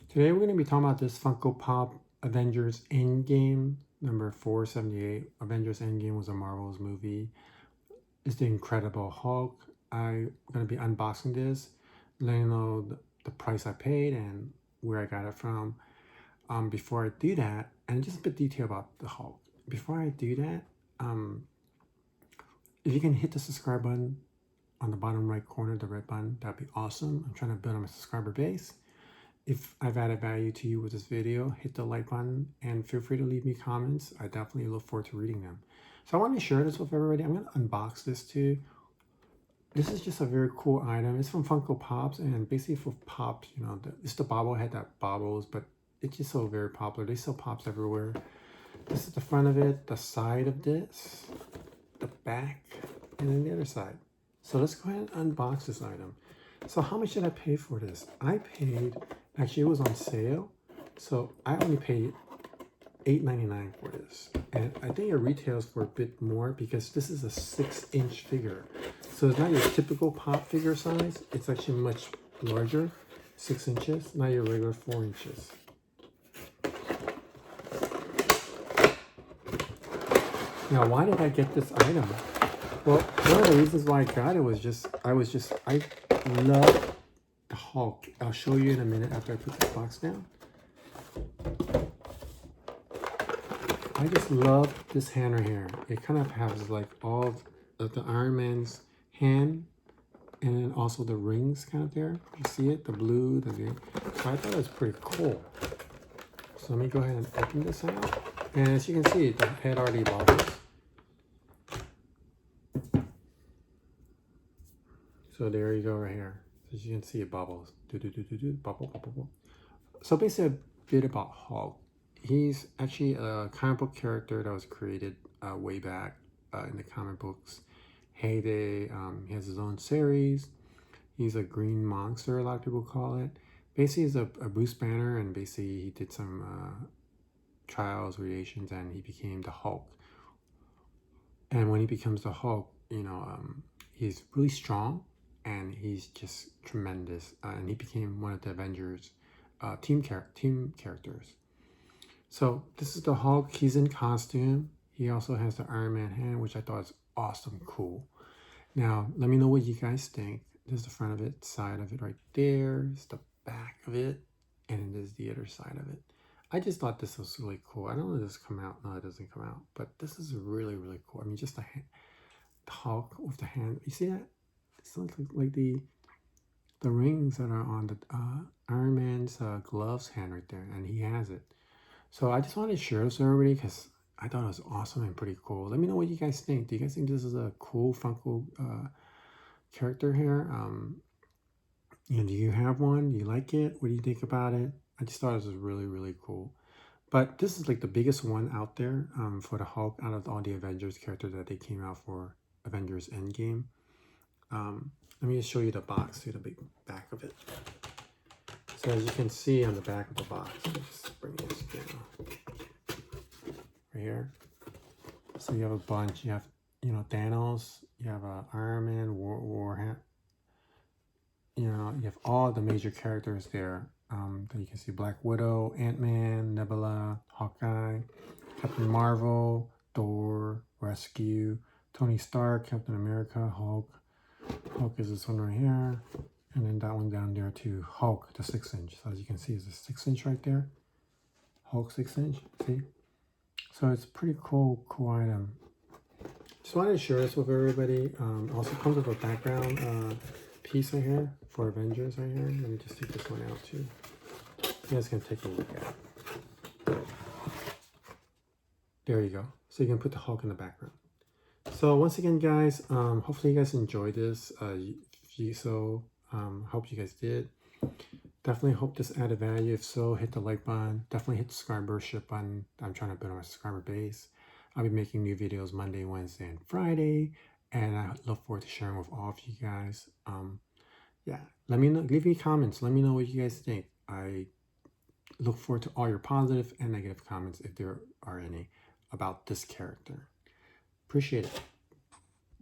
Today we're going to be talking about this Funko Pop Avengers Endgame number 478. Avengers Endgame was a Marvel's movie. It's the Incredible Hulk. I'm going to be unboxing this, letting you know the price I paid and where I got it from. Before I do that, and just a bit detail about the Hulk. Before I do that, if you can hit the subscribe button on the bottom right corner, the red button, that'd be awesome. I'm trying to build on my subscriber base. If I've added value to you with this video, hit the like button and feel free to leave me comments. I definitely look forward to reading them. So I want to share this with everybody. I'm going to unbox this too. This is just a very cool item. It's from Funko Pops, and basically for Pops, you know, it's the bobblehead that bobbles, but it's just so very popular. They sell Pops everywhere. This is the front of it, the side of this, the back, and then the other side. So let's go ahead and unbox this item. So how much did I pay for this? I paid, actually it was on sale, so I only paid $8.99 for this. And I think it retails for a bit more because this is a 6-inch figure. So it's not your typical Pop figure size. It's actually much larger, 6 inches, not your regular 4 inches. Now, why did I get this item? Well, one of the reasons why I got it was I love the Hulk. I'll show you in a minute after I put this box down. I just love this hand right here. It kind of has like all of the Iron Man's hand and then also the rings kind of there. You see it? The blue, the green. So I thought it was pretty cool. So let me go ahead and open this out. And as you can see, the head already bubbles. So there you go right here. As you can see, it bubbles. Bubble, bubble, bubble. So basically a bit about Hulk. He's actually a comic book character that was created way back in the comic books heyday. He has his own series. He's a green monster, a lot of people call it. Basically, he's a Bruce Banner, and basically he did some trials, creations, and he became the Hulk. And when he becomes the Hulk, you know, he's really strong. And he's just tremendous. And he became one of the Avengers team characters. So this is the Hulk. He's in costume. He also has the Iron Man hand, which I thought was awesome, cool. Now, let me know what you guys think. This is the front of it, side of it right there. It's the back of it. And there's the other side of it. I just thought this was really cool. I don't know if this come out. No, it doesn't come out. But this is really, really cool. I mean, just the Hulk with the hand. You see that? It's like the rings that are on the Iron Man's gloves hand right there, and he has it. So I just wanted to share this with everybody because I thought it was awesome and pretty cool. Let me know what you guys think. Do you guys think this is a cool Funko character here? You know, do you have one? Do you like it? What do you think about it? I just thought it was really, really cool. But this is like the biggest one out there for the Hulk out of all the Avengers characters that they came out for Avengers Endgame. Let me just show you the box, see the big back of it. So as you can see on the back of the box, just bring this down right here. So you have a bunch. You have, you know, Thanos. You have Iron Man, Warhammer. You know, you have all the major characters there. That you can see: Black Widow, Ant-Man, Nebula, Hawkeye, Captain Marvel, Thor, Rescue, Tony Stark, Captain America, Hulk. Hulk is this one right here, and then that one down there too. Hulk, the 6-inch. So as you can see, it's a 6-inch right there. Hulk 6-inch. See? So it's a pretty cool item. Just wanted to share this with everybody. Also comes with a background piece right here for Avengers right here. Let me just take this one out too. You guys can take a look at it. There you go. So you can put the Hulk in the background. So once again, guys, hopefully you guys enjoyed this. Hope you guys did. Definitely hope this added value. If so, hit the like button. Definitely hit the subscribership button. I'm trying to build my subscriber base. I'll be making new videos Monday, Wednesday, and Friday. And I look forward to sharing with all of you guys. Yeah, let me know. Leave me comments. Let me know what you guys think. I look forward to all your positive and negative comments if there are any about this character. Appreciate it.